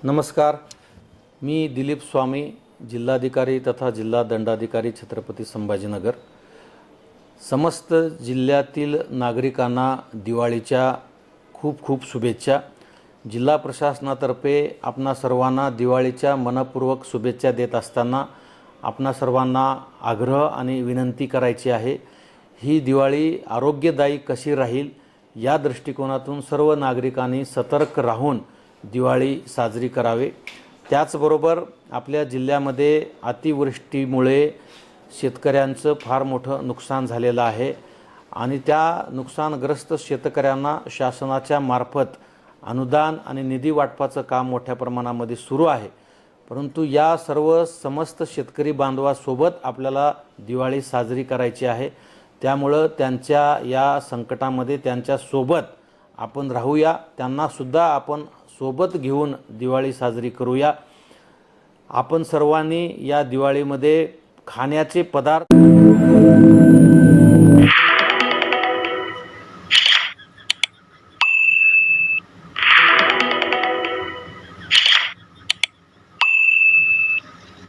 नमस्कार, मी दिलीप स्वामी, जिल्हाधिकारी तथा जिल्हा दंडाधिकारी छत्रपती संभाजीनगर। समस्त जिल्ह्यातील नागरिकांना दिवाळीच्या खूप खूप शुभेच्छा। जिल्हा प्रशासनातर्फे आपणा सर्वांना दिवाळीच्या मनपूर्वक शुभेच्छा देत असताना आपणा सर्वांना आग्रह आणि विनंती करायची आहे, ही दिवाळी आरोग्यदायी कशी राहील या दृष्टिकोनातून सर्व नागरिकांनी सतर्क राहून दिवाळी साजरी करावे। त्याचबरोबर आपल्या जिल्ह्यामध्ये अतिवृष्टीमुळे शेतकऱ्यांचं फार मोठं नुकसान झालेलं आहे आणि त्या नुकसानग्रस्त शेतकऱ्यांना शासनाच्या मार्फत अनुदान आणि निधी वाटपाचं काम मोठ्या प्रमाणामध्ये सुरू आहे। परंतु या सर्व समस्त शेतकरी बांधवासोबत आपल्याला दिवाळी साजरी करायची आहे। त्यामुळे त्यांच्या या संकटामध्ये त्यांच्या सोबत आपण राहूया, त्यांना सुद्धा आपण सोबत घेऊन दिवाळी साजरी करूया। आपण सर्वांनी या दिवाळीमध्ये खाण्याचे पदार्थ